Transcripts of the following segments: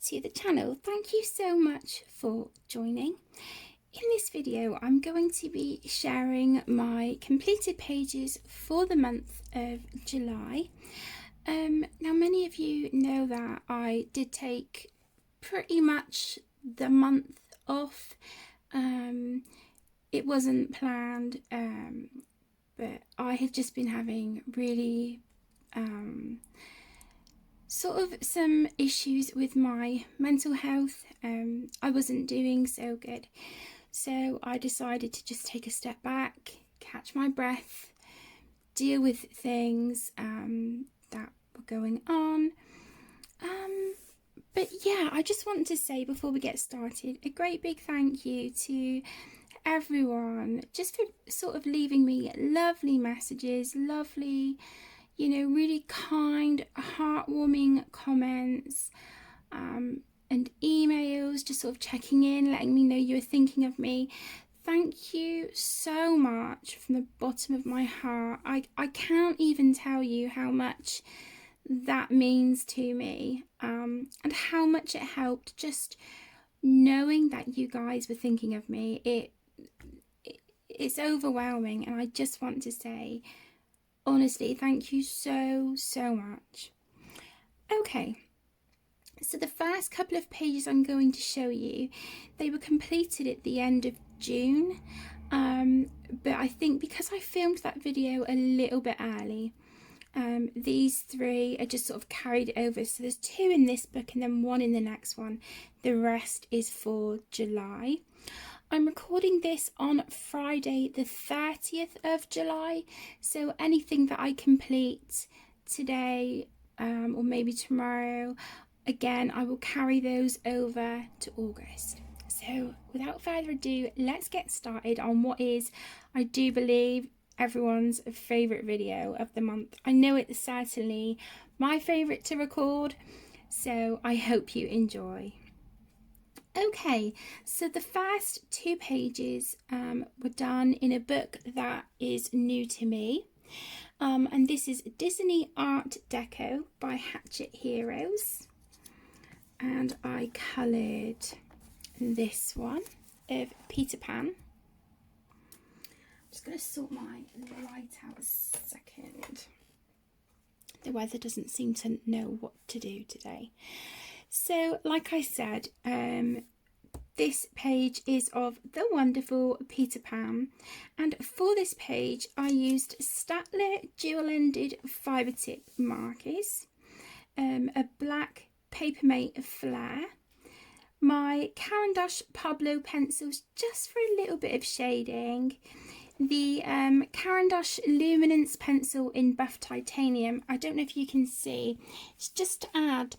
to the channel. Thank you so much for joining. In this video I'm going to be sharing my completed pages for the month of July. Now many of you know that I did take pretty much the month off. It wasn't planned, but I have just been having really sort of some issues with my mental health. I wasn't doing so good, so I decided to just take a step back, catch my breath, deal with things that were going on. But yeah, I just want to say before we get started a great big thank you to everyone just for sort of leaving me lovely messages, lovely, you know, really kind, heartwarming comments and emails, just sort of checking in, letting me know you were thinking of me. Thank you so much from the bottom of my heart. I can't even tell you how much that means to me, and how much it helped just knowing that you guys were thinking of me. It's overwhelming, and I just want to say, honestly, thank you so much. Okay, so the first couple of pages I'm going to show you, they were completed at the end of June, but I think because I filmed that video a little bit early, these three are just sort of carried over. So there's 2 in this book and then 1 in the next one. The rest is for July. I'm recording this on Friday the 30th of July, so anything that I complete today or maybe tomorrow, again, I will carry those over to August. So without further ado, let's get started on what is, I do believe, everyone's favourite video of the month. I know it's certainly my favourite to record, so I hope you enjoy. Okay, so the first 2 pages were done in a book that is new to me, and this is Disney Art Deco by Hatchet Heroes, and I coloured this one of Peter Pan. I'm just going to sort my light out a second. The weather doesn't seem to know what to do today. So, like I said, this page is of the wonderful Peter Pan, and for this page I used Staedtler dual-ended fibre tip markers, a black Papermate flare, my Caran d'Ache Pablo pencils just for a little bit of shading, the Caran d'Ache Luminance pencil in buff titanium. I don't know if you can see, it's just to add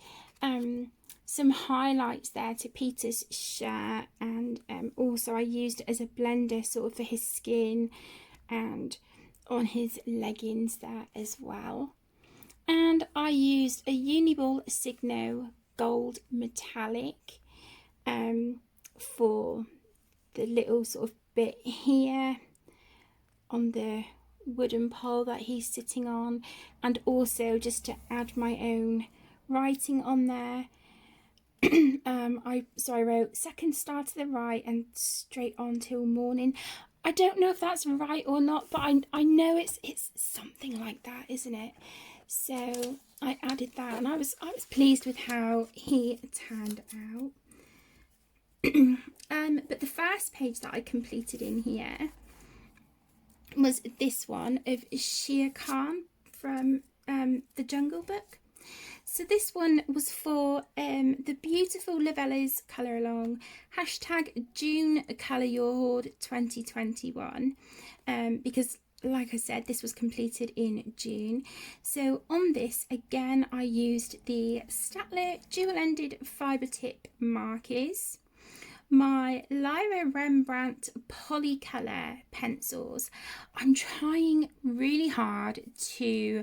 some highlights there to Peter's shirt, and also I used it as a blender sort of for his skin and on his leggings there as well. And I used a Uniball Signo gold metallic for the little sort of bit here on the wooden pole that he's sitting on, and also just to add my own writing on there. I wrote second star to the right and straight on till morning. I don't know if that's right or not, but I know it's something like that, isn't it? So I added that, and I was pleased with how he turned out. But the first page that I completed in here was this one of Shere Khan from the Jungle Book. So this one was for the beautiful Lovellas Colour Along, #June Colour Your Hoard 2021, because like I said, this was completed in June. So on this, again, I used the Staedtler dual-ended fibre tip markers, my Lyra Rembrandt Polycolour pencils. I'm trying really hard to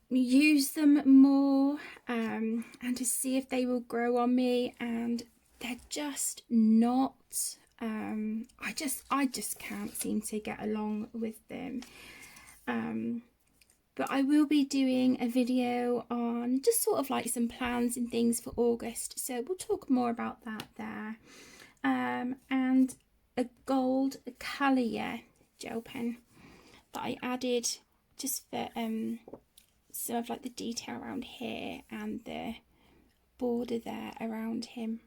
use them more and to see if they will grow on me, and they're just not. I just can't seem to get along with them. but I will be doing a video on just sort of like some plans and things for August, so we'll talk more about that there. And a gold Callier gel pen that I added just for some of like the detail around here and the border there around him.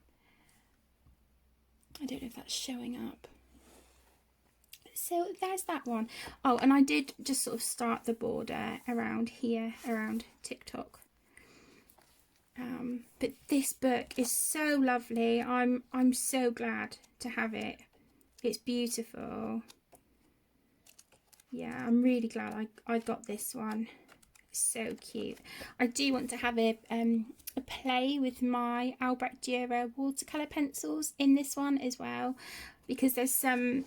I don't know if that's showing up. So there's that one. Oh, and I did just sort of start the border around here, around TikTok. But this book is so lovely. I'm so glad to have it. It's beautiful. Yeah, I'm really glad I got this one. It's so cute. I do want to have a play with my Albrecht Dürer watercolour pencils in this one as well, because there's some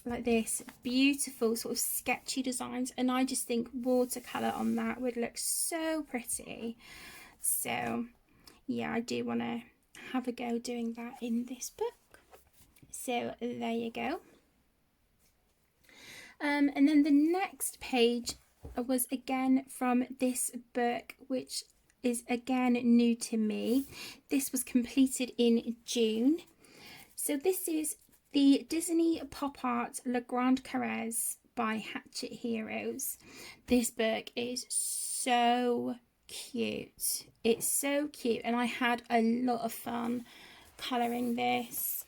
like this beautiful sort of sketchy designs, and I just think watercolour on that would look so pretty. So yeah, I do want to have a go doing that in this book. So there you go. And then the next page was again from this book, which is again new to me. This was completed in June. So this is the Disney Pop Art Le Grand Carrez by Hatchet Heroes. This book is so cute. It's so cute, and I had a lot of fun colouring this.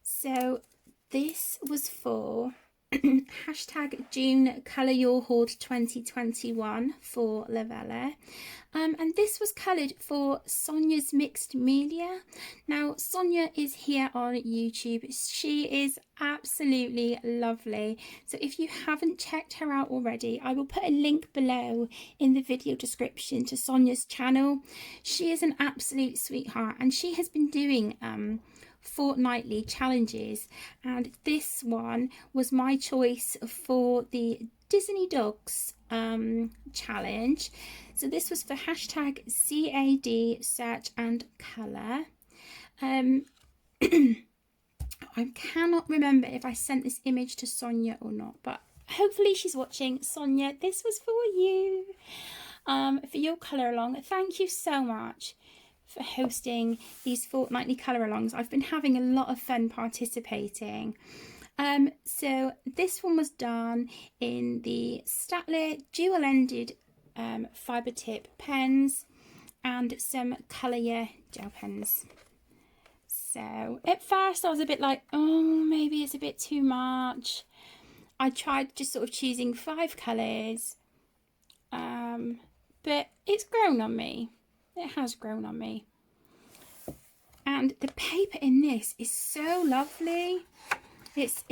So this was for hashtag June Colour Your Hoard 2021 for Lavella. And this was coloured for Sonia's Mixed Media. Now Sonia is here on YouTube. She is absolutely lovely. So if you haven't checked her out already, I will put a link below in the video description to Sonia's channel. She is an absolute sweetheart, and she has been doing fortnightly challenges, and this one was my choice for the Disney Dogs challenge. So this was for hashtag CAD search and colour. I cannot remember if I sent this image to Sonia or not, but hopefully she's watching. Sonia, this was for you, for your colour along. Thank you so much for hosting these fortnightly colour alongs. I've been having a lot of fun participating. So this one was done in the Staedtler dual-ended fibre tip pens and some Callier gel pens. So at first I was a bit like, oh, maybe it's a bit too much. I tried just sort of choosing 5 colours, but it's grown on me. It has grown on me. And the paper in this is so lovely. It's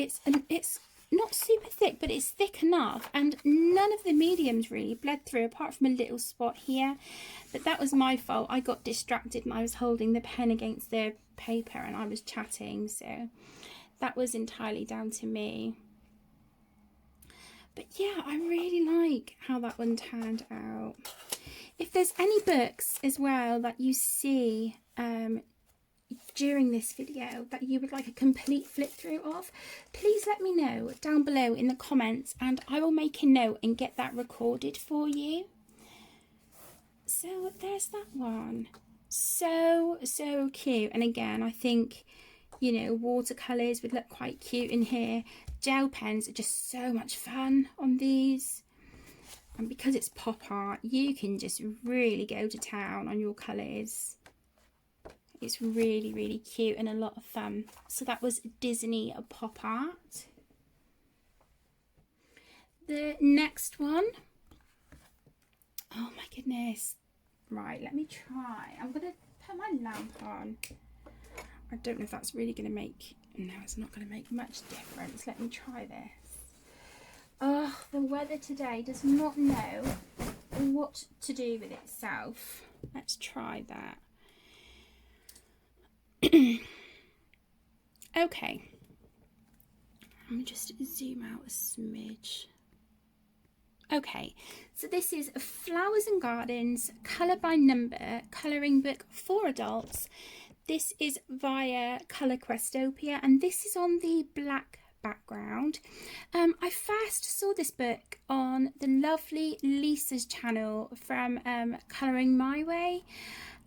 not super thick, but it's thick enough, and none of the mediums really bled through apart from a little spot here. But that was my fault. I got distracted and I was holding the pen against the paper and I was chatting, so that was entirely down to me. But yeah, I really like how that one turned out. If there's any books as well that you see during this video that you would like a complete flip through of, please let me know down below in the comments, and I will make a note and get that recorded for you. So there's that one. So cute. And again, I think, you know, watercolours would look quite cute in here. Gel pens are just so much fun on these. And because it's pop art, you can just really go to town on your colours. It's really, really cute and a lot of fun. So that was Disney Pop Art. The next one. Oh my goodness. Right, let me try. I'm going to put my lamp on. I don't know if that's really going to make... No, it's not going to make much difference. Let me try this. Oh, the weather today does not know what to do with itself. Let's try that. Okay. Let me just zoom out a smidge. Okay, so this is Flowers and Gardens, Colour by Number, colouring book for adults. This is via Colour Crestopia, and this is on the black background. I first saw this book on the lovely Lisa's channel from Colouring My Way,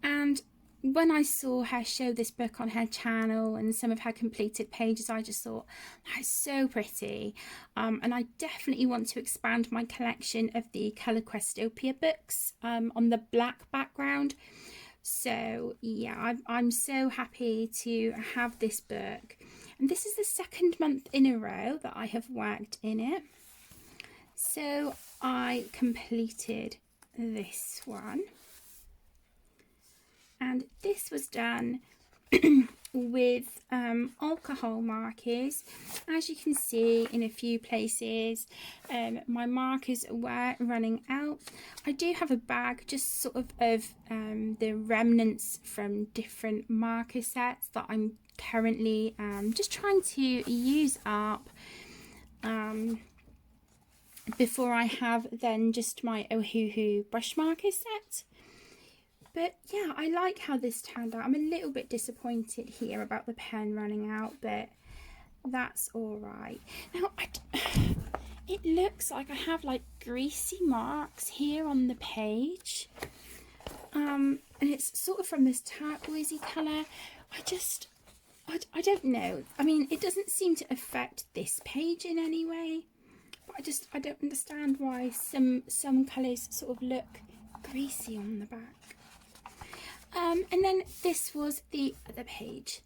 and when I saw her show this book on her channel and some of her completed pages, I just thought, that's so pretty. And I definitely want to expand my collection of the Colour Questopia books on the black background. So yeah, I'm so happy to have this book. And this is the second month in a row that I have worked in it. So I completed this one. And this was done with alcohol markers. As you can see in a few places, my markers were running out. I do have a bag just sort of the remnants from different marker sets that I'm currently just trying to use up before I have then just my Ohuhu brush marker set. But yeah, I like how this turned out. I'm a little bit disappointed here about the pen running out, but that's all right. Now, it looks like I have like greasy marks here on the page. And it's sort of from this turquoisey colour. I don't know. I mean, it doesn't seem to affect this page in any way. But I don't understand why some colours sort of look greasy on the back. And then this was the other page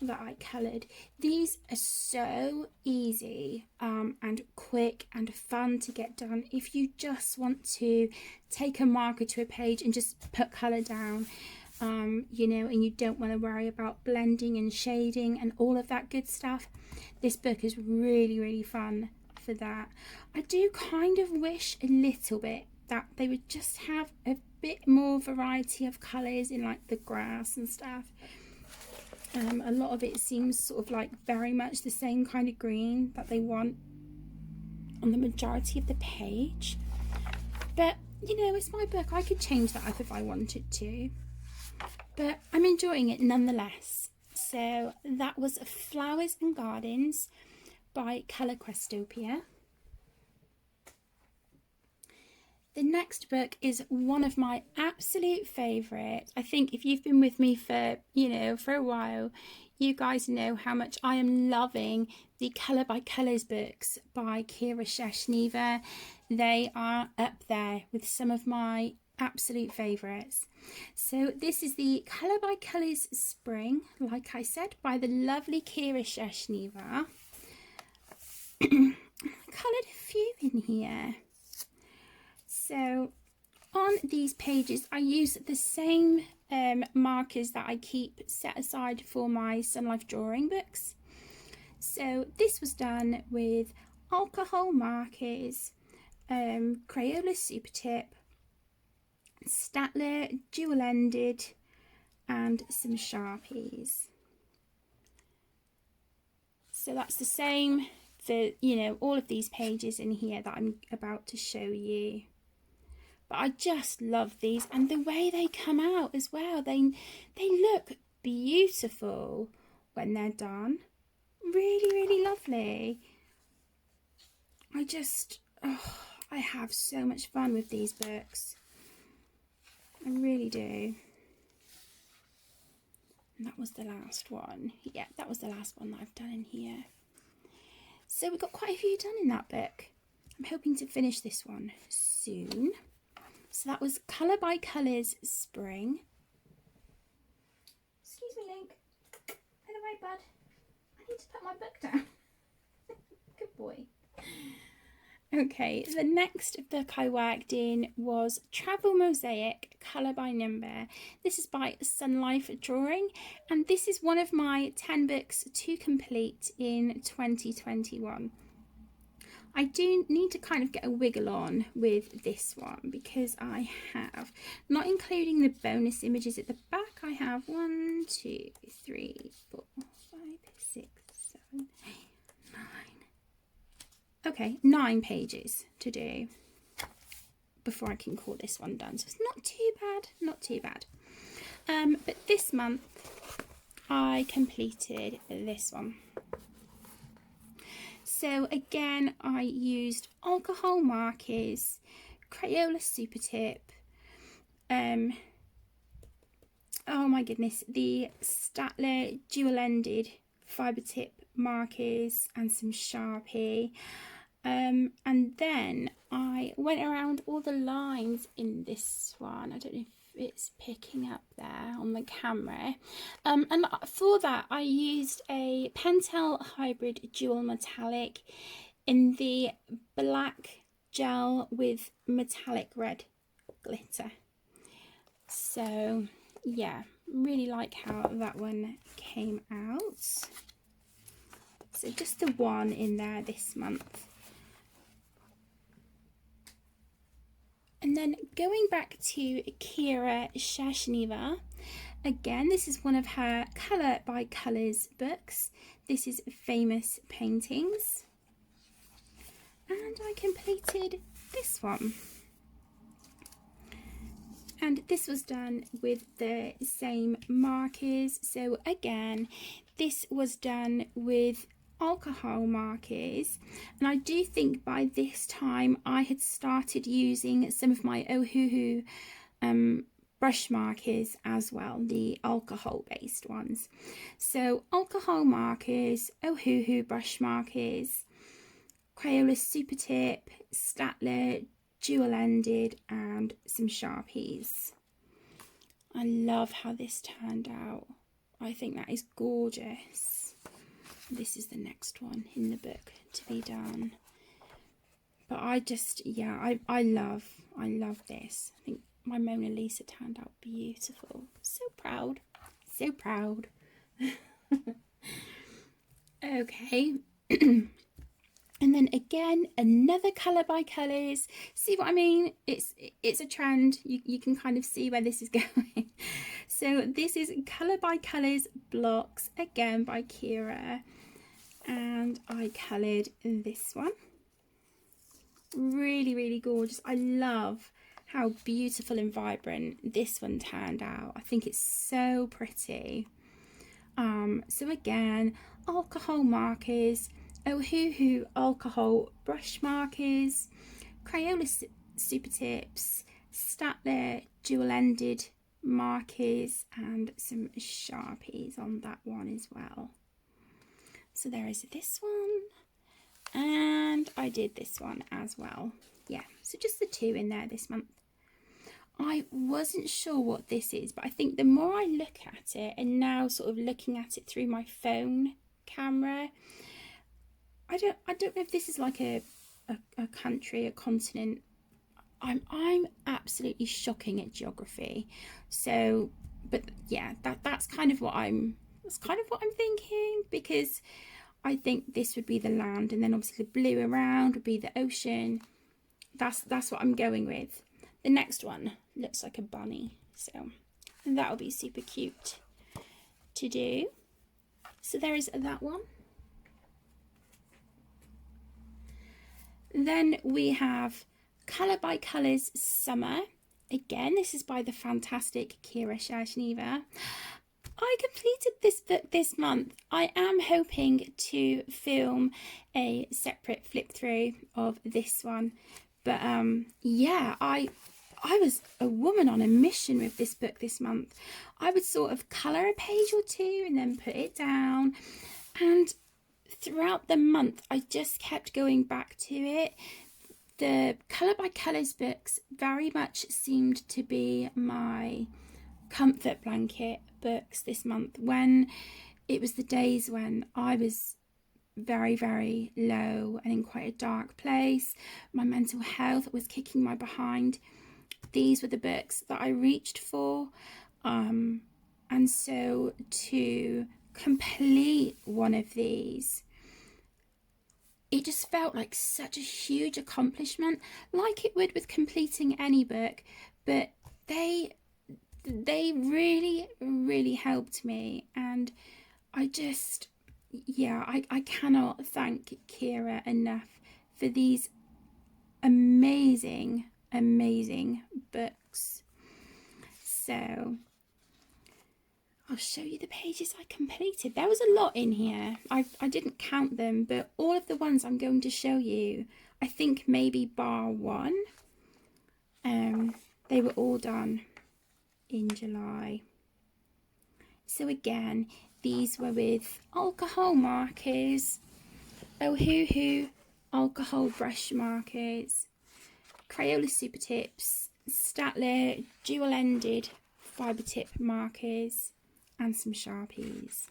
that I coloured. These are so easy and quick and fun to get done if you just want to take a marker to a page and just put colour down, you know, and you don't want to worry about blending and shading and all of that good stuff. This book is really, really fun for that. I do kind of wish a little bit that they would just have a bit more variety of colours in like the grass and stuff. A lot of it seems sort of like very much the same kind of green that they want on the majority of the page. But you know, it's my book, I could change that up if I wanted to, but I'm enjoying it nonetheless. So that was Flowers and Gardens by Colour Questopia. The next book is one of my absolute favourites. I think if you've been with me for, you know, for a while, you guys know how much I am loving the Colour by Colours books by Kira Sheshneva. They are up there with some of my absolute favourites. So this is the Colour by Colours Spring, like I said, by the lovely Kira Sheshneva. I coloured a few in here. So on these pages, I use the same markers that I keep set aside for my Sun Life drawing books. So this was done with alcohol markers, Crayola Super Tip, Staedtler dual ended, and some Sharpies. So that's the same for, you know, all of these pages in here that I'm about to show you. But I just love these, and the way they come out as well. They look beautiful when they're done. Really, really lovely. I have so much fun with these books. I really do. And that was the last one. Yeah, that was the last one that I've done in here. So we've got quite a few done in that book. I'm hoping to finish this one soon. So that was Colour by Colours Spring. Excuse me, Link. By the way, bud, I need to put my book down. Good boy. Okay, the next book I worked in was Travel Mosaic, Colour by Number. This is by Sun Life Drawing, and this is one of my 10 books to complete in 2021. I do need to kind of get a wiggle on with this one because I have, not including the bonus images at the back, I have 1, 2, 3, 4, 5, 6, 7, 8, 9. Okay, 9 pages to do before I can call this one done. So it's not too bad, not too bad. But this month I completed this one. So again, I used alcohol markers, Crayola Super Tip, oh my goodness, the Staedtler dual-ended fibre tip markers and some Sharpie. And then I went around all the lines in this one. I don't know if it's picking up there on the camera. And for that, I used a Pentel Hybrid Dual Metallic in the black gel with metallic red glitter. So yeah, really like how that one came out. So just the one in there this month. And then going back to Kira Shashniva, again, this is one of her Colour by Colours books. This is Famous Paintings. And I completed this one. And this was done with the same markers. So again, this was done with alcohol markers, and I do think by this time I had started using some of my Ohuhu brush markers as well, the alcohol based ones. So alcohol markers, Ohuhu brush markers, Crayola Super Tip, Staedtler dual-ended, and some Sharpies. I love how this turned out. I think that is gorgeous. This is the next one in the book to be done. But I just, yeah, I love this. I think my Mona Lisa turned out beautiful. So proud. So proud. Okay. And then again, another Colour by Colours. See what I mean? It's a trend. You can kind of see where this is going. So this is Colour by Colours blocks, again by Kira. And I coloured this one. Really, really gorgeous. I love how beautiful and vibrant this one turned out. I think it's so pretty. So again, alcohol markers, Ohuhu alcohol brush markers, Crayola Super Tips, Staedtler dual-ended markers, and some Sharpies on that one as well. So there is this one, and I did this one as well. Yeah, so just the two in there this month. I wasn't sure what this is, but I think the more I look at it, and now sort of looking at it through my phone camera, I don't know if this is like a country, a continent. I'm absolutely shocking at geography. So, but yeah, that's kind of what I'm thinking, because I think this would be the land, and then obviously the blue around would be the ocean. That's what I'm going with. The next one looks like a bunny, so that'll be super cute to do. So there is that one. Then we have Colour by Colours Summer. Again, this is by the fantastic Kira Shashniva. I completed this book this month. I am hoping to film a separate flip through of this one. But yeah, I was a woman on a mission with this book this month. I would sort of colour a page or two and then put it down. And throughout the month, I just kept going back to it. The Colour by Colours books very much seemed to be my comfort blanket books this month, when it was the days when I was very, very low and in quite a dark place. My mental health was kicking my behind. These were the books that I reached for. And so to complete one of these, it just felt like such a huge accomplishment, like it would with completing any book. But they really, really helped me, and I just, yeah, I cannot thank Kira enough for these amazing books. So I'll show you the pages I completed. There was a lot in here. I didn't count them, but all of the ones I'm going to show you, I think maybe bar one, they were all done in July. So again, these were with alcohol markers, Ohuhu alcohol brush markers, Crayola super tips, Staedtler dual-ended fibre tip markers, and some Sharpies.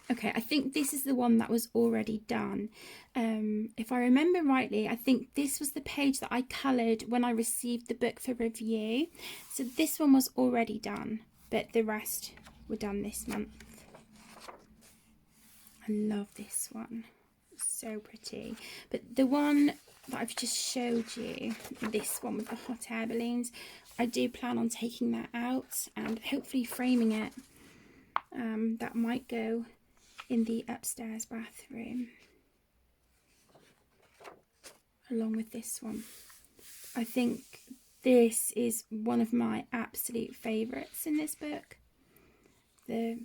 Okay, I think this is the one that was already done. If I remember rightly, I think this was the page that I coloured when I received the book for review. So this one was already done, but the rest were done this month. I love this one. It's so pretty. But the one that I've just showed you, this one with the hot air balloons, I do plan on taking that out and hopefully framing it. That might go in the upstairs bathroom along with this one. I think this is one of my absolute favourites in this book. The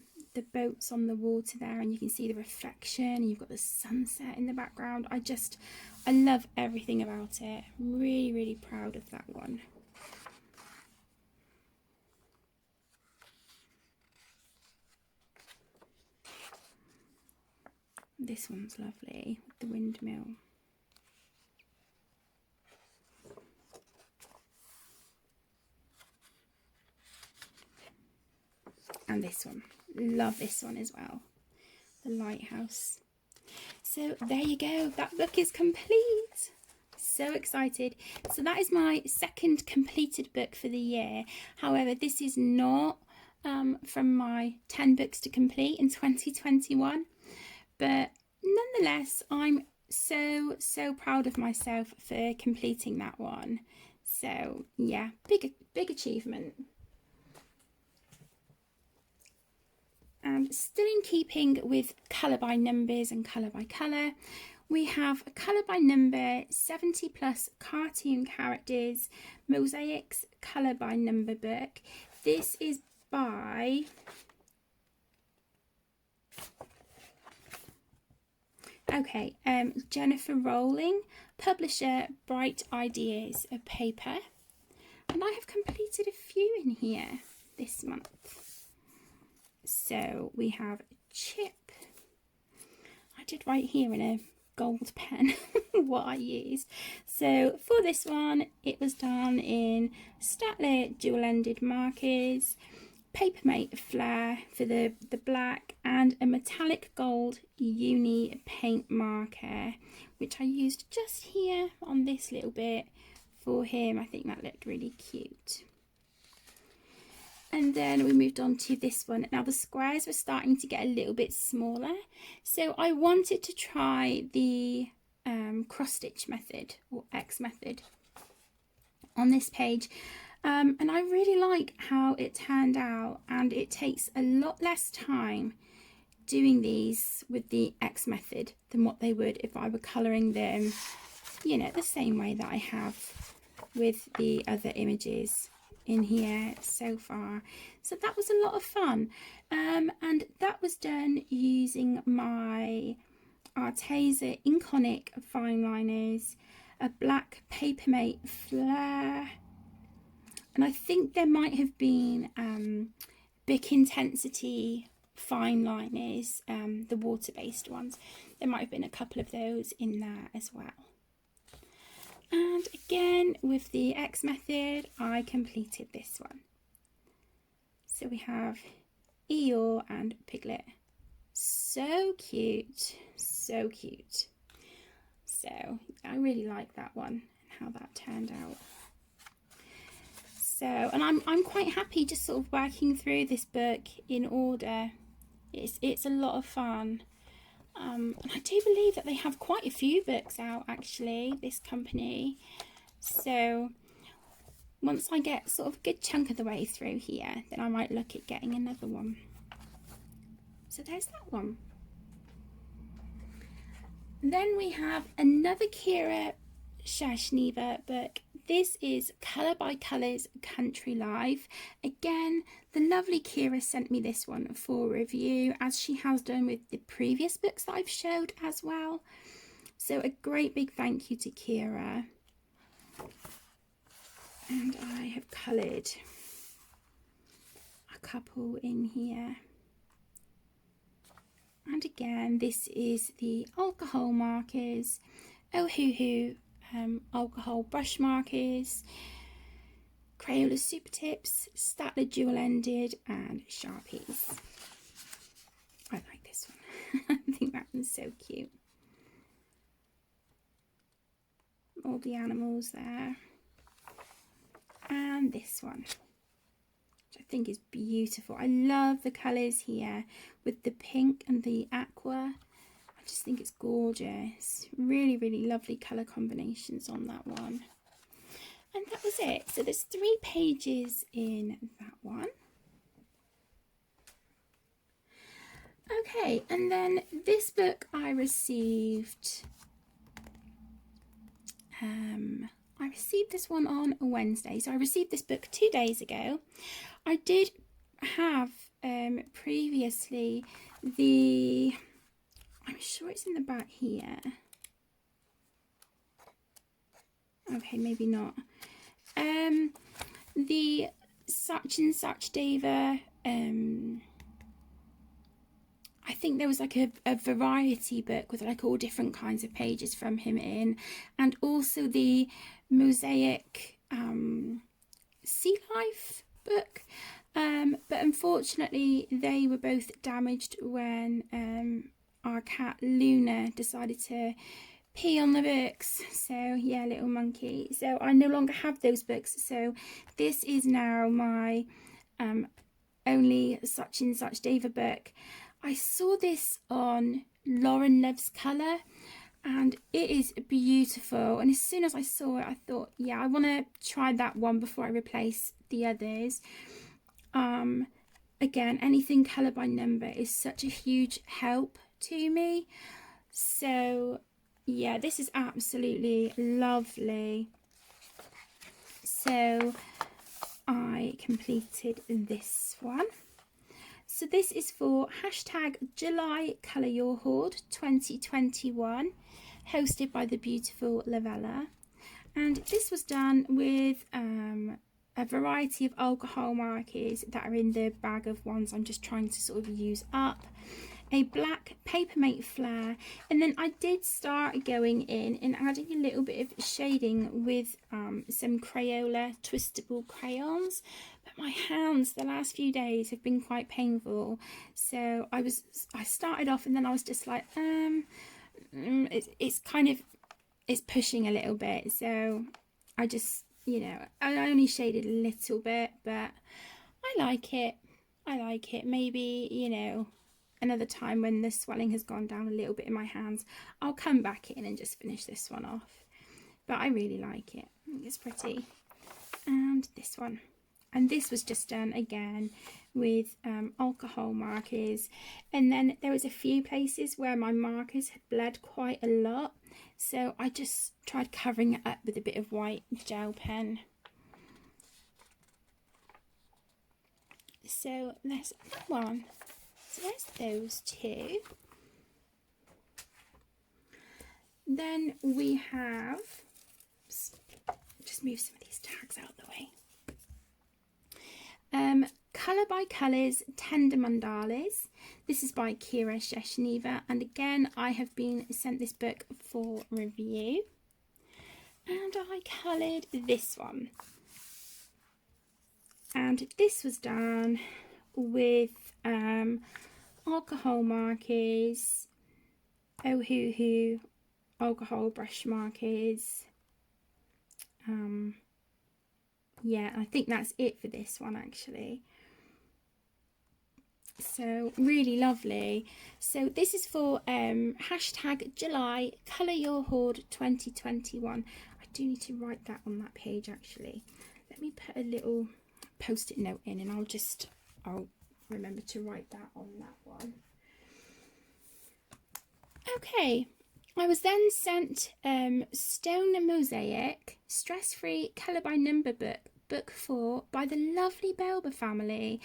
boats on the water there, and you can see the reflection, and you've got the sunset in the background. I love everything about it. I'm really, really proud of that one. This one's lovely, with the windmill. And this one, love this one as well, the lighthouse. So there you go, that book is complete. So excited. So that is my second completed book for the year. However, this is not from my 10 books to complete in 2021. But nonetheless, I'm so proud of myself for completing that one. So yeah, big achievement. And still in keeping with colour by numbers and colour by colour, we have a colour by number 70 plus cartoon characters Mosaics colour by number book. This is by Jennifer Rowling, publisher Bright Ideas of Paper. And I have completed a few in here this month. So we have Chip. I did write here in a gold pen what I used. So for this one, it was done in Staedtler dual-ended markers, Papermate Flair for the black, and a metallic gold uni paint marker, which I used just here on this little bit for him. I think that looked really cute. And then we moved on to this one. Now the squares were starting to get a little bit smaller, so I wanted to try the cross stitch method or X method on this page. And I really like how it turned out, and it takes a lot less time doing these with the X method than what they would if I were colouring them, you know, the same way that I have with the other images in here so far. So that was a lot of fun, and that was done using my Arteza Inconic fine liners, a black Papermate Flair, and I think there might have been Bic Intensity fine liners, the water-based ones. There might have been a couple of those in there as well. And again, with the X method, I completed this one. So we have Eeyore and Piglet. So cute, so cute. So I really like that one and how that turned out. So, and I'm quite happy just sort of working through this book in order. It's a lot of fun. And I do believe that they have quite a few books out, actually, this company. So once I get sort of a good chunk of the way through here, then I might look at getting another one. So there's that one. Then we have another Kira Shashneva book. this is Colour by Colours Country Life. Again, the lovely Kira sent me this one for review, as she has done with the previous books that I've showed as well. So a great big thank you to Kira. And I have coloured a couple in here. And again, this is the alcohol markers, Ohuhu alcohol brush markers, Crayola super tips, Statler dual ended, and Sharpies. I like this one. I think that one's so cute. All the animals there. And this one, which I think is beautiful. I love the colours here with the pink and the aqua. I just think it's gorgeous. Really, really lovely colour combinations on that one. And that was it. So there's 3 pages in that one. Okay, and then this book I received. I received this one on a Wednesday. So I received this book 2 days ago. I did have previously the, I'm sure it's in the back here. Okay, maybe not. The Such and Such Deva, I think there was like a variety book with like all different kinds of pages from him in, and also the Mosaic Sea Life book. But unfortunately they were both damaged when our cat Luna decided to pee on the books. So yeah, little monkey. So I no longer have those books. So this is now my only Such and Such Deva book. I saw this on Lauren Loves Colour and it is beautiful, and as soon as I saw it I thought, yeah, I want to try that one before I replace the others. Again, anything colour by number is such a huge help to me. So yeah, this is absolutely lovely. So I completed this one. So this is for hashtag July Colour Your Hoard 2021, hosted by the beautiful Lavella. And this was done with a variety of alcohol markers that are in the bag of ones I'm just trying to sort of use up. A black Papermate flare, and then I did start going in and adding a little bit of shading with some Crayola twistable crayons, but my hands the last few days have been quite painful, so I started off and then I was just like it's pushing a little bit, so I just, you know, I only shaded a little bit, but I like it. Maybe, you know, another time when the swelling has gone down a little bit in my hands, I'll come back in and just finish this one off. But I really like it. I think it's pretty. And this one. And this was just done again with alcohol markers. And then there was a few places where my markers had bled quite a lot. So I just tried covering it up with a bit of white gel pen. So there's that one. So there's those 2. Then we have, just move some of these tags out of the way. Colour by Colours Tender Mandalas. This is by Kira Sheshneva, and again I have been sent this book for review. And I coloured this one. And this was done with alcohol markers, Ohuhu alcohol brush markers. Yeah, I think that's it for this one actually. So really lovely. So this is for hashtag July Colour Your Hoard 2021. I do need to write that on that page actually. Let me put a little post-it note in and I'll remember to write that on that one. Okay, I was then sent Stone Mosaic Stress-Free Colour by Number book 4 by the lovely Belba family.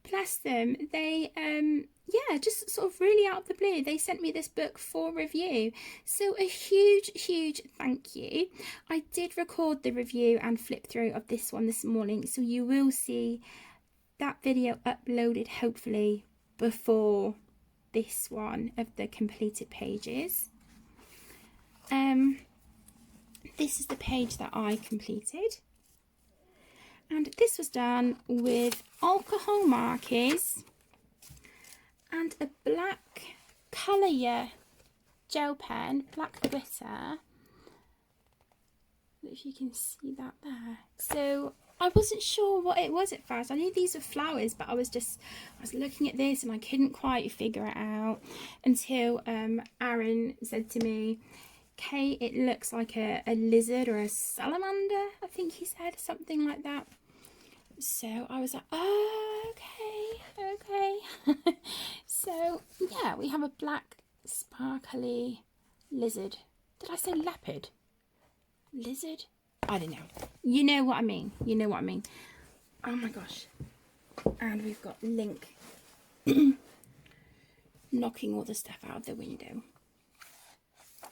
Bless them. They yeah, just sort of really out of the blue, they sent me this book for review. So a huge thank you. I did record the review and flip through of this one this morning, so you will see that video uploaded hopefully before this one of the completed pages. This is the page that I completed, and this was done with alcohol markers and a black colour gel pen, black glitter, if you can see that there. So I wasn't sure what it was at first. I knew these were flowers, but I was looking at this and I couldn't quite figure it out until Aaron said to me, "Kate, it looks like a lizard or a salamander," I think he said, something like that. So I was like, oh, okay. So yeah, we have a black sparkly lizard. Did I say leopard? Lizard? I don't know. You know what I mean. You know what I mean. Oh my gosh. And we've got Link knocking all the stuff out of the window.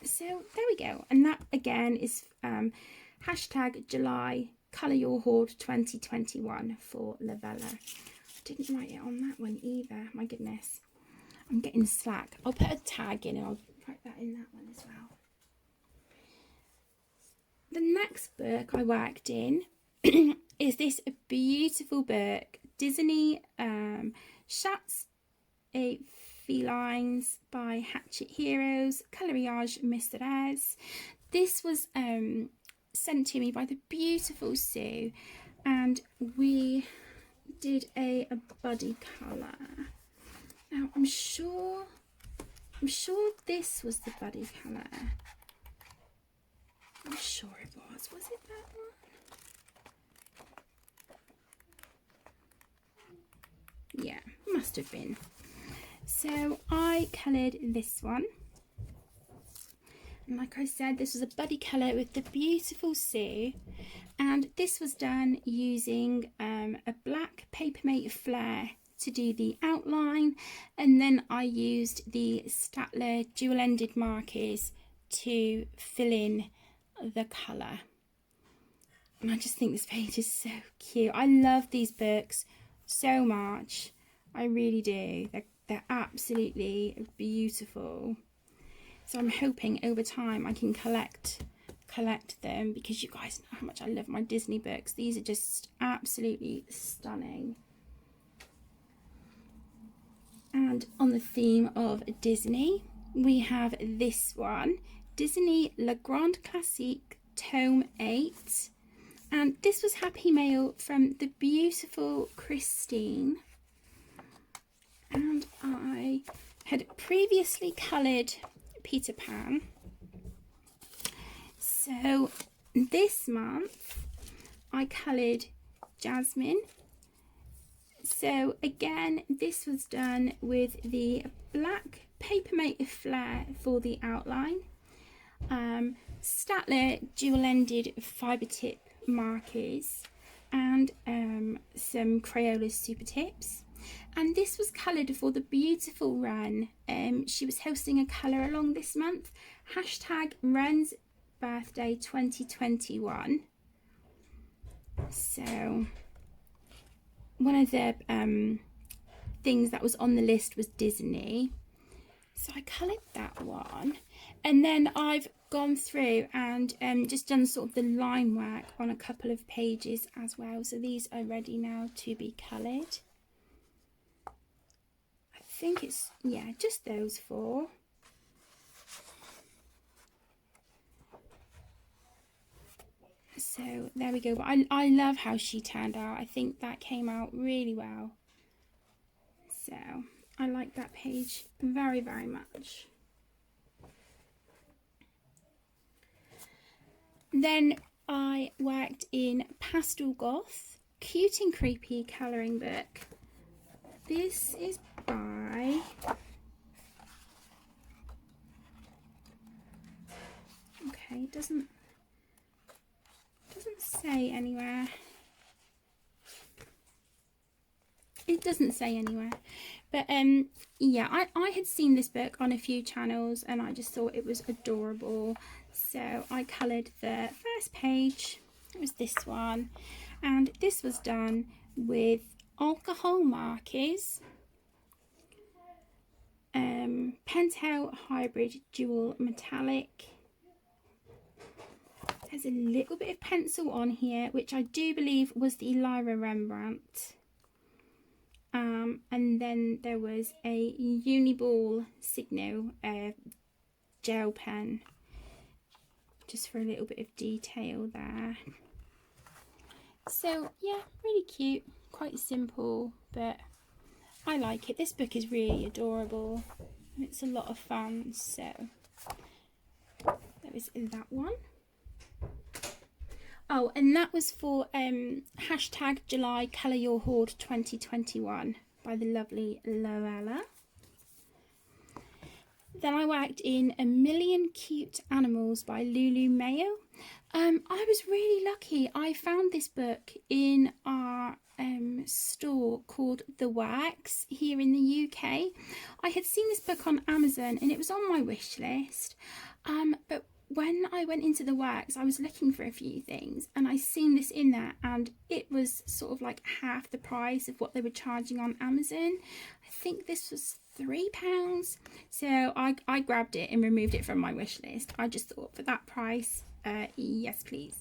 So there we go. And that again is hashtag July Colour Your Hoard 2021 for Lavella. I didn't write it on that one either. My goodness. I'm getting slack. I'll put a tag in and I'll write that in that one as well. The next book I worked in is this beautiful book, Disney Chats A Felines by Hatchet Heroes, Coloriage Mr. Ez. This was sent to me by the beautiful Sue, and we did a buddy colour. Now I'm sure this was the buddy colour. I'm sure it was. Was it that one? Yeah, must have been. So I coloured this one. And like I said, this was a buddy colour with the beautiful Sue. And this was done using a black Papermate Flare to do the outline. And then I used the Staedtler dual-ended markers to fill in the colour. And I just think this page is so cute. I love these books so much. I really do. They're absolutely beautiful. So I'm hoping over time I can collect them, because you guys know how much I love my Disney books. These are just absolutely stunning. And on the theme of Disney, we have this one, Disney Le Grand Classique Tome 8. And this was Happy Mail from the beautiful Christine. And I had previously coloured Peter Pan. So this month I coloured Jasmine. So again, this was done with the black Papermate Flare for the outline. Staedtler dual-ended fibre tip markers and some Crayola super tips. And this was coloured for the beautiful Ren. She was hosting a colour along this month. Hashtag Ren's birthday 2021. So one of the things that was on the list was Disney. So I coloured that one. And then I've gone through and just done sort of the line work on a couple of pages as well. So these are ready now to be coloured. I think it's, yeah, just those four. So there we go. But I love how she turned out. I think that came out really well. So I like that page very, very much. Then I worked in Pastel Goth, cute and creepy colouring book. This is by anywhere. It doesn't say anywhere. But yeah, I had seen this book on a few channels and I just thought it was adorable. So I coloured the first page. It was this one. And this was done with alcohol markers. Pentel Hybrid Dual Metallic. There's a little bit of pencil on here, which I do believe was the Lyra Rembrandt. And then there was a Uniball Signo gel pen, just for a little bit of detail there. So yeah, really cute, quite simple, but I like it. This book is really adorable. It's a lot of fun. So there was that one. Oh, and that was for hashtag July Colour Your Hoard 2021 by the lovely Loella. Then I worked in A Million Cute Animals by Lulu Mayo. I was really lucky. I found this book in our store called The Works here in the UK. I had seen this book on Amazon and it was on my wish list. But when I went into The Works, I was looking for a few things and I seen this in there and it was sort of like half the price of what they were charging on Amazon. I think this was £3. So I grabbed it and removed it from my wish list. I just thought for that price, yes please.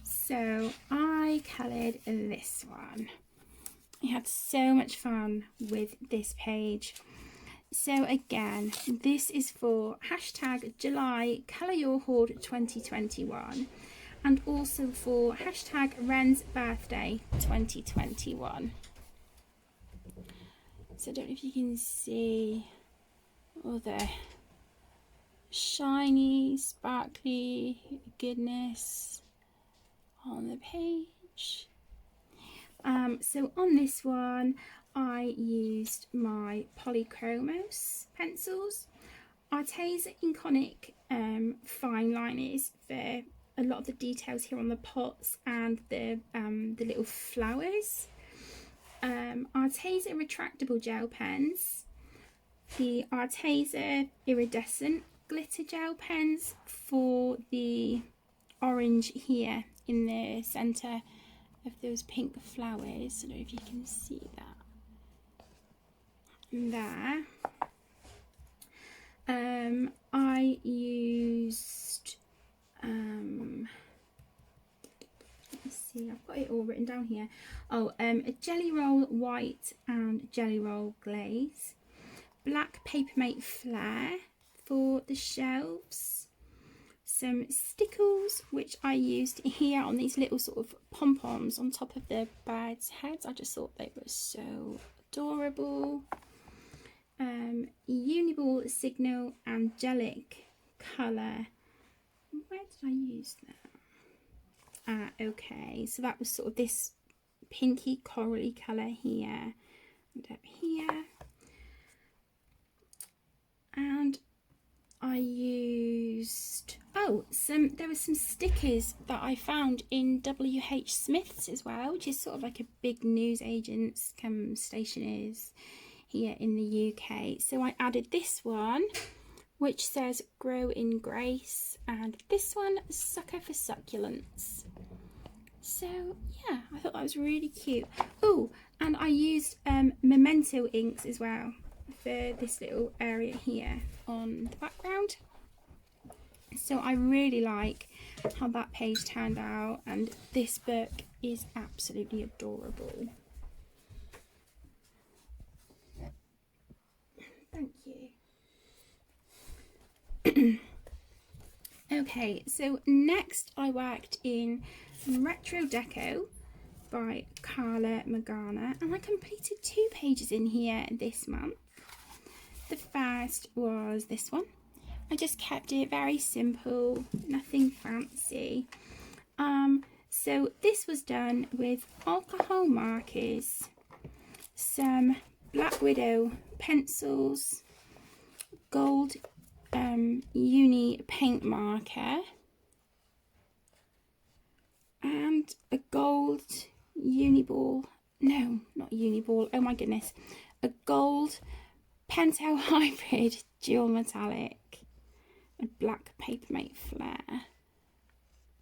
So I coloured this one. I had so much fun with this page. So again, this is for hashtag July Colour Your Hoard 2021 and also for hashtag Ren's Birthday 2021. So I don't know if you can see all the shiny, sparkly goodness on the page. So on this one, I used my Polychromos pencils, Arteza Inconic fine liners for a lot of the details here on the pots and the little flowers. Arteza retractable gel pens, the Arteza iridescent glitter gel pens for the orange here in the centre of those pink flowers. I don't know if you can see that there. I used let's see, I've got it all written down here. A Jelly Roll White and Jelly Roll Glaze, black Papermate Flare for the shelves, some stickles which I used here on these little sort of pom-poms on top of the birds' heads. I just thought they were so adorable. Uniball Signal Angelic Colour. Where did I use that? Okay, so that was sort of this pinky corally colour here and up here. And I used, there were some stickers that I found in WH Smith's as well, which is sort of like a big newsagents come stationers here in the UK. So I added this one, which says Grow in Grace, and this one, Sucker for Succulents. So yeah, I thought that was really cute. Oh, and I used Memento inks as well for this little area here on the background. So I really like how that page turned out, and this book is absolutely adorable. Thank you. Okay, so next I worked in Retro Deco by Carla Magana, and I completed 2 pages in here this month. The first was this one. I just kept it very simple, nothing fancy. So this was done with alcohol markers, some Black Widow pencils, gold uni paint marker, and a gold uniball, no, not uniball, oh my goodness, a gold Pentel hybrid dual metallic, a black Papermate flare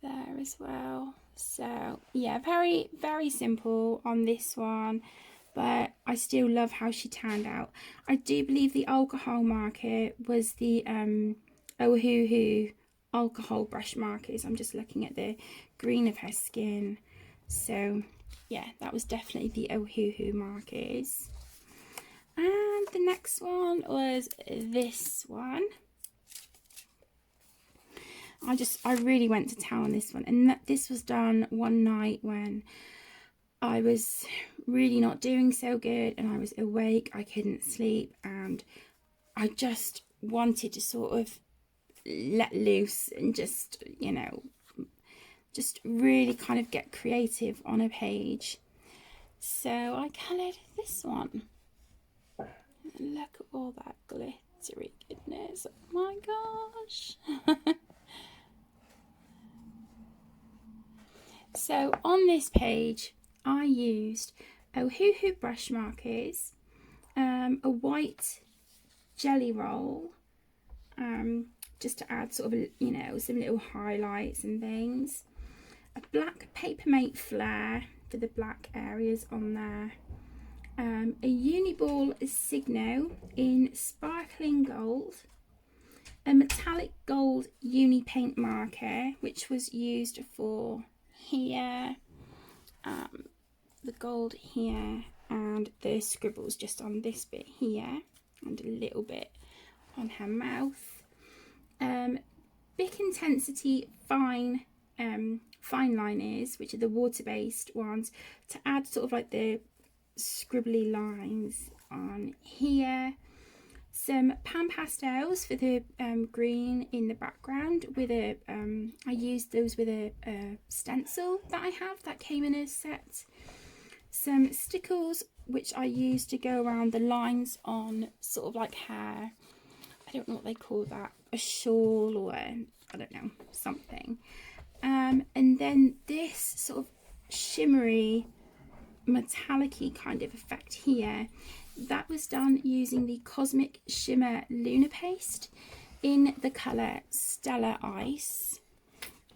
there as well. So yeah, very, very simple on this one, but I still love how she turned out. I do believe the alcohol marker was the Ohuhu alcohol brush markers. I'm just looking at the green of her skin. So yeah, that was definitely the Ohuhu markers. And the next one was this one. I really went to town on this one, and this was done one night when I was really not doing so good and I was awake, I couldn't sleep, and I just wanted to sort of let loose and just, you know, just really kind of get creative on a page. So I coloured this one. Look at all that glittery goodness. Oh my gosh. So on this page I used Ohuhu brush markers, a white jelly roll, just to add sort of, you know, some little highlights and things, a black Papermate flare for the black areas on there, a Uniball Signo in sparkling gold, a metallic gold uni paint marker which was used for here, the gold here, and the scribbles just on this bit here and a little bit on her mouth. Bic Intensity fine liners, which are the water-based ones, to add sort of like the scribbly lines on here. Some pan pastels for the green in the background with a I used those with a stencil that I have that came in a set. Some stickles which I used to go around the lines on sort of like hair. I don't know what they call that, a shawl or I don't know, something. And then this sort of shimmery metallic-y kind of effect here, that was done using the Cosmic Shimmer Lunar Paste in the colour Stellar Ice,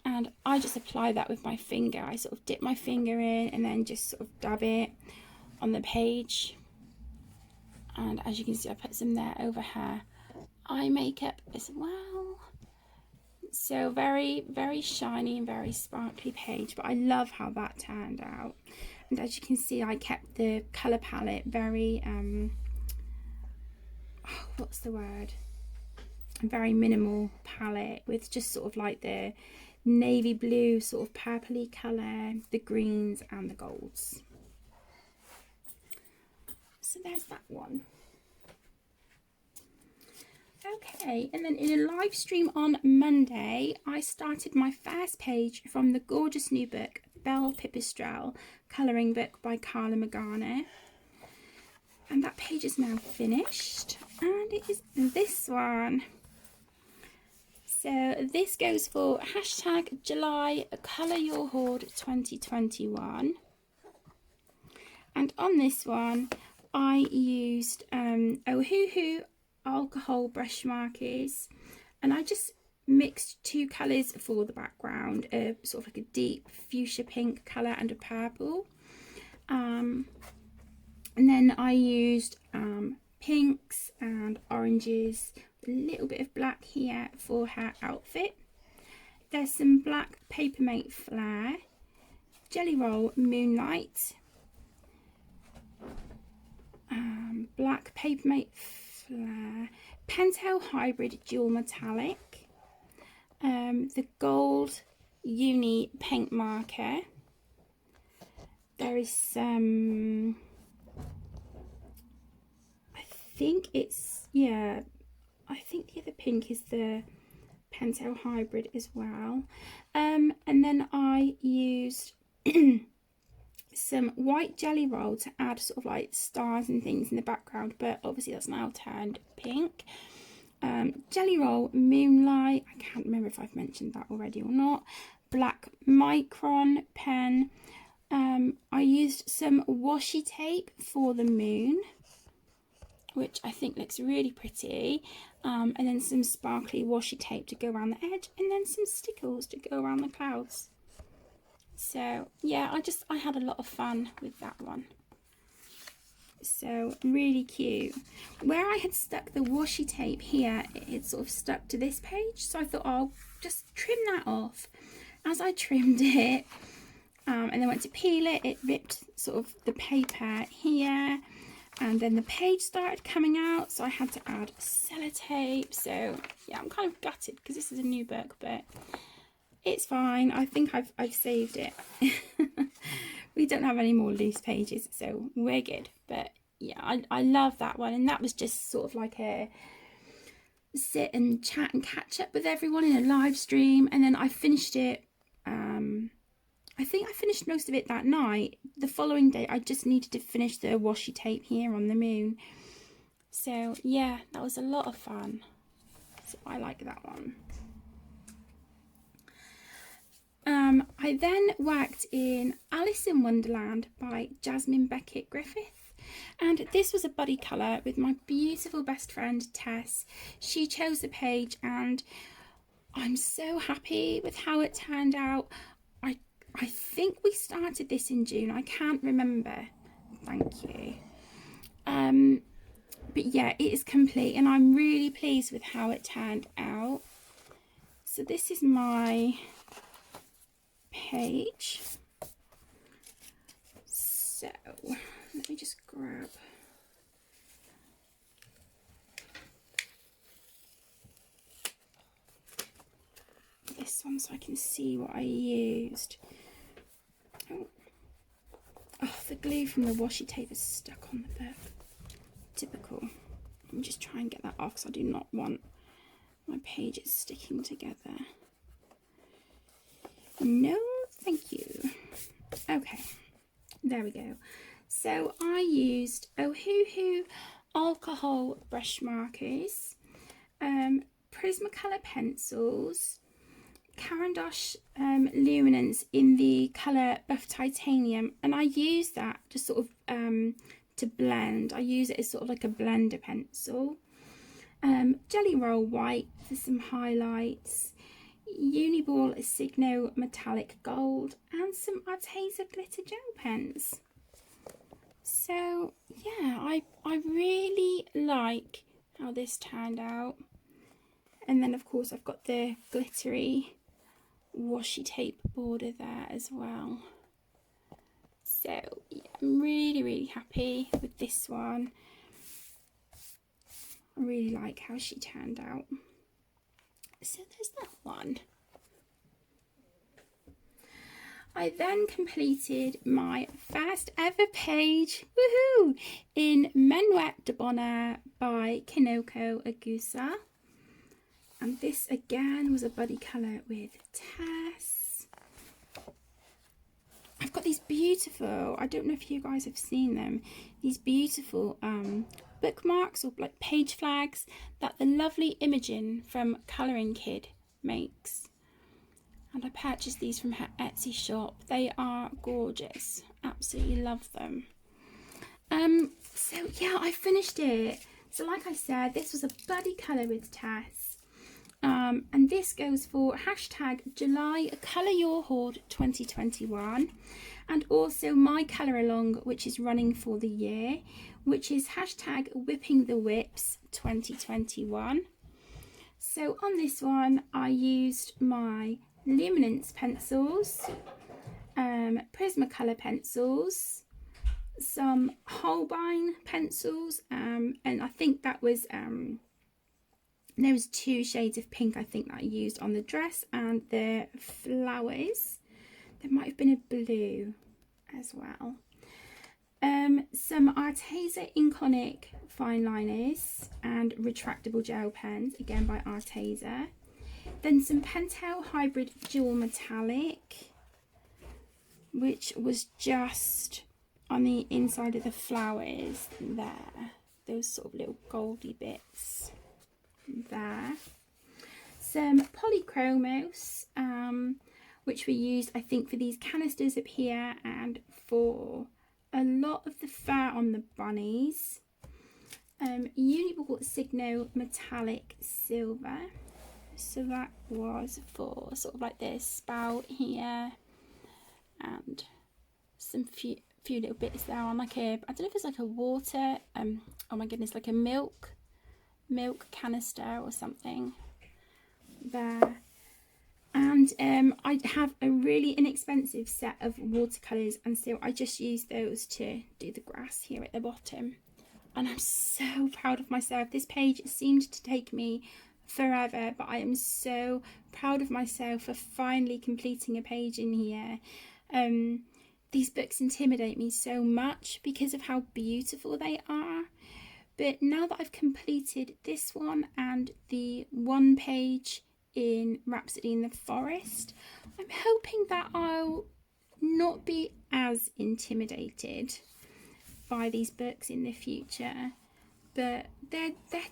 and I just apply that with my finger. I sort of dip my finger in and then just sort of dab it on the page, and as you can see I put some there over her eye makeup as well. So very, very shiny and very sparkly page, but I love how that turned out. And as you can see, I kept the colour palette very, what's the word? A very minimal palette with just sort of like the navy blue, sort of purpley colour, the greens and the golds. So there's that one. Okay, and then in a live stream on Monday, I started my first page from the gorgeous new book, Belle Pipistrel, colouring book by Carla Magana. And that page is now finished, and it is this one. So this goes for hashtag July Colour Your Hoard 2021. And on this one, I used Ohuhu alcohol brush markers, and I just mixed two colours for the background, sort of like a deep fuchsia pink colour and a purple, and then I used pinks and oranges, a little bit of black here for her outfit. There's some black Papermate flare, jelly roll Moonlight, black Papermate flare, Pentel hybrid dual metallic, the gold uni paint marker. There is some, I think it's, yeah, I think the other pink is the Pentel hybrid as well. And then I used some white jelly roll to add sort of like stars and things in the background, but obviously that's now turned pink. Jelly roll Moonlight, I can't remember if I've mentioned that already or not. black micron pen. I used some washi tape for the moon, which I think looks really pretty, and then some sparkly washi tape to go around the edge, and then some stickles to go around the clouds. So yeah, I had a lot of fun with that one. So really cute. Where I had stuck the washi tape here, it sort of stuck to this page, so I thought I'll just trim that off. As I trimmed it, and then went to peel it, it ripped sort of the paper here, and then the page started coming out, so I had to add sellotape. So yeah, I'm kind of gutted because this is a new book, but it's fine. I think I've saved it. We don't have any more loose pages, so we're good. But yeah, I love that one, and that was just sort of like a sit and chat and catch up with everyone in a live stream. And then I finished it, I think I finished most of it that night. The following day I just needed to finish the washi tape here on the moon. So yeah, that was a lot of fun, so I like that one. I then worked in Alice in Wonderland by Jasmine Beckett Griffith, and this was a buddy colour with my beautiful best friend Tess. She chose the page, and I'm so happy with how it turned out. I think we started this in June, I can't remember. Thank you. But yeah, it is complete, and I'm really pleased with how it turned out. So this is my page. So let me just grab this one so I can see what I used. Oh, the glue from the washi tape is stuck on the book. Typical. Let me just try and get that off because I do not want my pages sticking together. No, thank you. Okay, there we go. So I used Ohuhu alcohol brush markers, Prismacolor pencils, Caran d'Ache luminance in the colour Buff Titanium, and I use that to sort of to blend. I use it as sort of like a blender pencil. Jelly Roll White for some highlights, Uniball Signo Metallic Gold, and some Arteza Glitter Gel Pens. So yeah, I really like how this turned out. And then of course I've got the glittery washi tape border there as well. So yeah, I'm really happy with this one. I really like how she turned out. So there's that one. I then completed my first ever page, woohoo, in Menuet de Bonheur by Kinoko Agusa. And this again was a buddy colour with Tess. I've got these beautiful, I don't know if you guys have seen them, these beautiful bookmarks or like page flags that the lovely Imogen from Colouring Kid makes. And I purchased these from her Etsy shop. They are gorgeous. Absolutely love them. So yeah, I finished it. So like I said, this was a buddy colour with Tess. And this goes for hashtag July Colour Your Hoard 2021. And also my colour along, which is running for the year, which is hashtag Whipping the Whips 2021. So on this one, I used my luminance pencils, Prismacolor pencils, some Holbein pencils, and I think that was there was 2 shades of pink I think that I used on the dress, and the flowers, there might have been a blue as well. Some Arteza Inconic fine liners and retractable gel pens, again by Arteza. Then some Pentel Hybrid Dual Metallic, which was just on the inside of the flowers there. Those sort of little goldy bits there. Some Polychromos, which were used, I think, for these canisters up here and for a lot of the fur on the bunnies. Uniball Signo Metallic Silver. So that was for sort of like this spout here and some few little bits there on like a, I don't know if it's like a water, oh my goodness, like a milk canister or something there. And I have a really inexpensive set of watercolours, and so I just use those to do the grass here at the bottom. And I'm so proud of myself. This page seemed to take me forever, but I am so proud of myself for finally completing a page in here. These books intimidate me so much because of how beautiful they are. But now that I've completed this one and the one page in Rhapsody in the Forest, I'm hoping that I'll not be as intimidated by these books in the future. But they're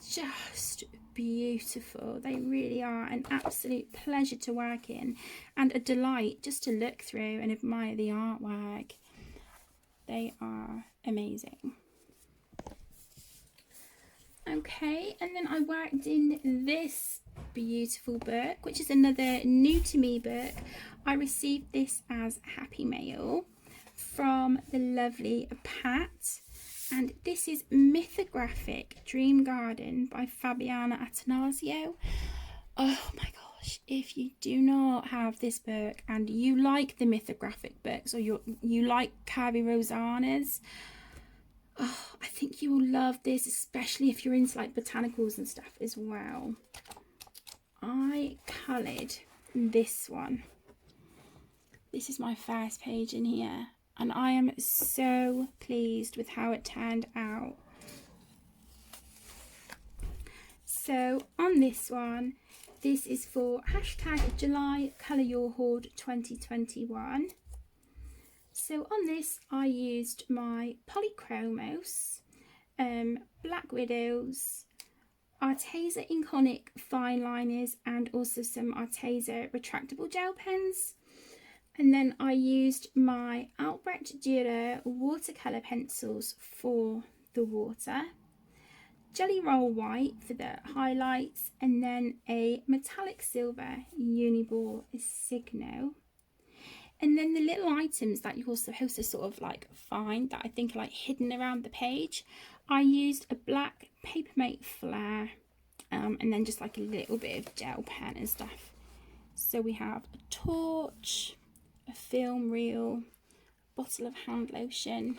just beautiful. They really are an absolute pleasure to work in and a delight just to look through and admire the artwork. They are amazing. Okay, and then I worked in this beautiful book, which is another new to me book. I received this as Happy Mail from the lovely Pat, and this is Mythographic Dream Garden by Fabiana Attanasio. Oh my gosh, if you do not have this book and you like the Mythographic books, or you like Curvy Rosanna's, oh, I think you will love this, especially if you're into like botanicals and stuff as well. I coloured this one. This is my first page in here, and I am so pleased with how it turned out. So on this one, this is for #July Colour Your Hoard 2021. So on this, I used my Polychromos, Black Widows, Arteza Inconic fine liners, and also some Arteza retractable gel pens. And then I used my Albrecht Dürer watercolour pencils for the water, Jelly Roll White for the highlights, and then a metallic silver Uniball Signo. And then the little items that you're supposed to sort of like find that I think are like hidden around the page, I used a black Papermate Flare, and then just like a little bit of gel pen and stuff. So we have a torch, a film reel, a bottle of hand lotion,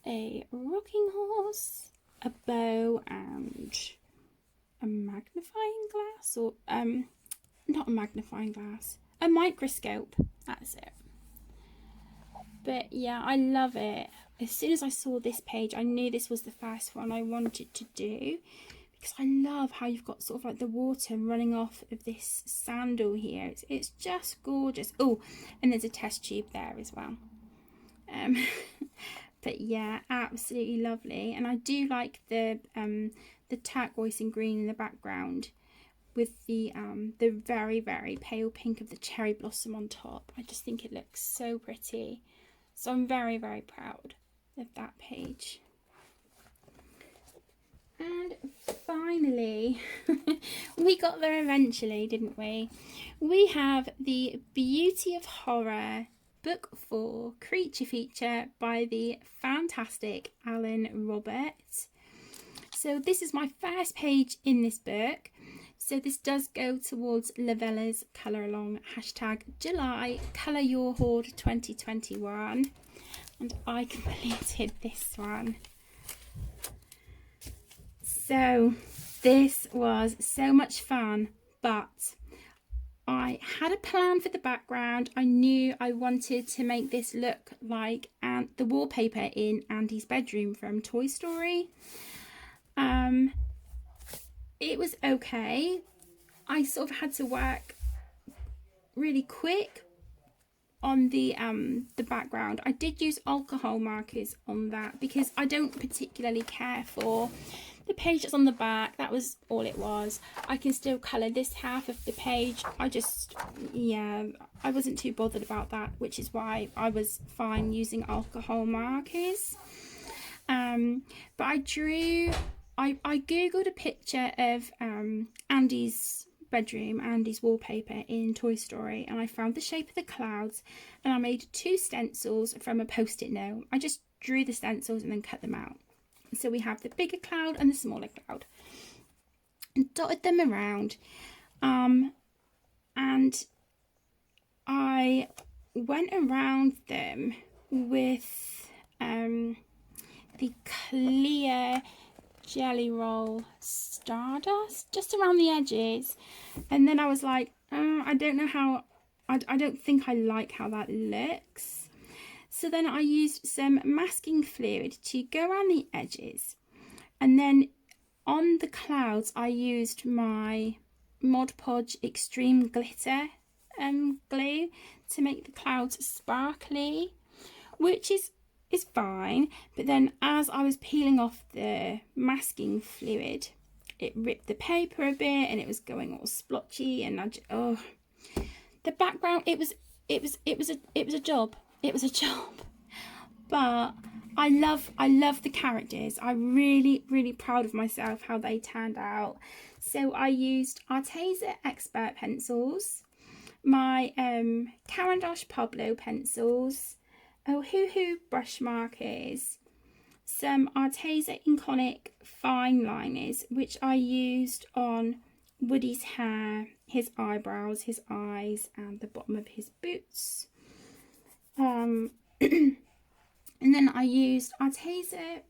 a rocking horse, a bow, and a magnifying glass, or not a magnifying glass, a microscope. That's it. But yeah, I love it. As soon as I saw this page, I knew this was the first one I wanted to do, because I love how you've got sort of like the water running off of this sandal here. It's just gorgeous. Oh, and there's a test tube there as well. But yeah, absolutely lovely. And I do like the turquoise and green in the background, with the very, very pale pink of the cherry blossom on top. I just think it looks so pretty. So I'm very, very proud of that page. And finally, we got there eventually, didn't we? We have the Beauty of Horror Book 4 Creature Feature by the fantastic Alan Roberts. So this is my first page in this book. So this does go towards Lavella's Colour Along #July Colour Your Hoard 2021. And I completed this one. So this was so much fun, but I had a plan for the background. I knew I wanted to make this look like the wallpaper in Andy's bedroom from Toy Story. It was okay. I sort of had to work really quick on the background. I did use alcohol markers on that because I don't particularly care for the page that's on the back, that was all it was. I can still colour this half of the page. Yeah, I wasn't too bothered about that, which is why I was fine using alcohol markers. But I googled a picture of Andy's bedroom, Andy's wallpaper in Toy Story, and I found the shape of the clouds, and I made 2 stencils from a post-it note. I just drew the stencils and then cut them out. So we have the bigger cloud and the smaller cloud, and dotted them around. And I went around them with the clear Jelly Roll Stardust just around the edges, and then I was like, I don't know how, I don't think I like how that looks. So then I used some masking fluid to go around the edges, and then on the clouds I used my Mod Podge Extreme Glitter glue to make the clouds sparkly, which is fine. But then as I was peeling off the masking fluid, it ripped the paper a bit and it was going all splotchy, and the background, it was a job. It was a job. But I love the characters. I'm really proud of myself how they turned out. So I used Arteza Expert pencils, my Caran d'Ache Pablo pencils, Ohuhu brush markers, some Arteza Inconic fine liners, which I used on Woody's hair, his eyebrows, his eyes, and the bottom of his boots. And then I used Arteza,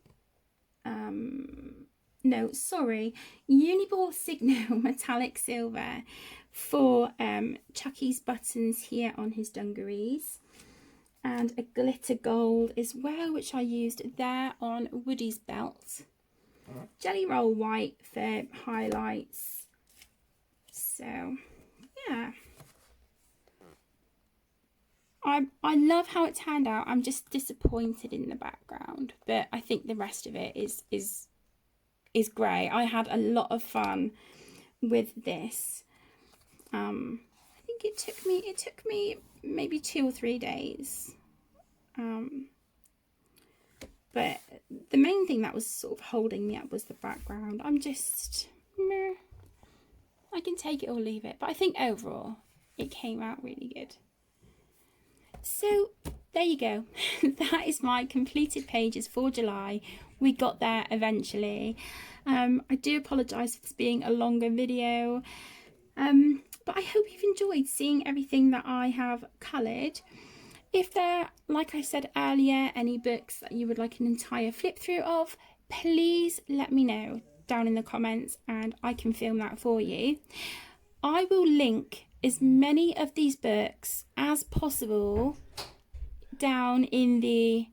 Uniball Signal Metallic Silver for Chucky's buttons here on his dungarees, and a glitter gold as well, which I used there on Woody's belt. Jelly Roll White for highlights. So yeah, I love how it turned out. I'm just disappointed in the background, but I think the rest of it is great. I had a lot of fun with this. I think it took me maybe 2 or 3 days. But the main thing that was sort of holding me up was the background. I'm just meh. I can take it or leave it, but I think overall it came out really good. So there you go. That is my completed pages for July. We got there eventually. I do apologise for this being a longer video, but I hope you've enjoyed seeing everything that I have coloured. If there, like I said earlier, any books that you would like an entire flip through of, please let me know down in the comments and I can film that for you. I will link as many of these books as possible down in the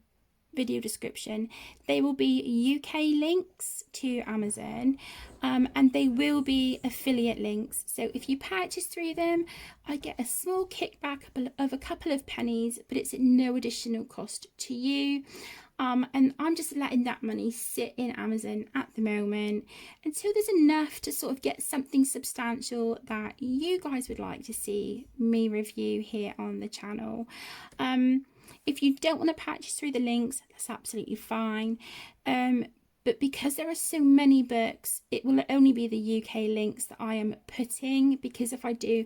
video description. They will be UK links to Amazon, and they will be affiliate links. So if you purchase through them, I get a small kickback of a couple of pennies, but it's at no additional cost to you. And I'm just letting that money sit in Amazon at the moment until there's enough to sort of get something substantial that you guys would like to see me review here on the channel. If you don't want to purchase through the links, that's absolutely fine. But because there are so many books, it will only be the UK links that I am putting, because if I do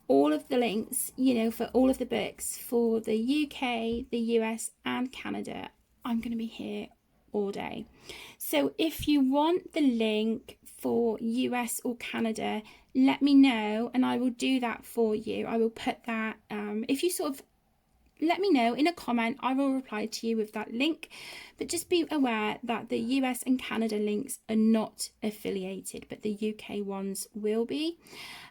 all of the links, you know, for all of the books for the UK, the US and Canada, I'm going to be here all day. So if you want the link for US or Canada, let me know and I will do that for you. I will put that, if you sort of let me know in a comment, I will reply to you with that link. But just be aware that the US and Canada links are not affiliated, but the UK ones will be.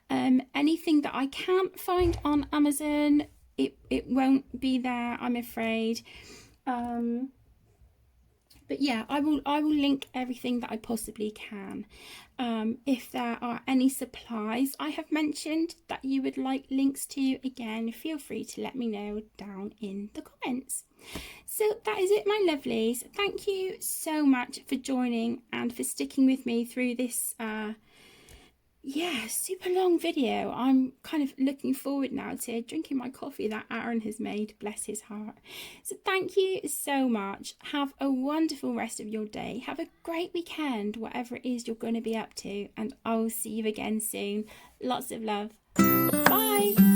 Anything that I can't find on Amazon, it won't be there, I'm afraid. But But yeah, I will link everything that I possibly can. If there are any supplies I have mentioned that you would like links to, again, feel free to let me know down in the comments. So that is it, my lovelies. Thank you so much for joining and for sticking with me through this yeah, super long video. I'm kind of looking forward now to drinking my coffee that Aaron has made, bless his heart. So thank you so much. Have a wonderful rest of your day. Have a great weekend, whatever it is you're going to be up to, and I'll see you again soon. Lots of love. Bye.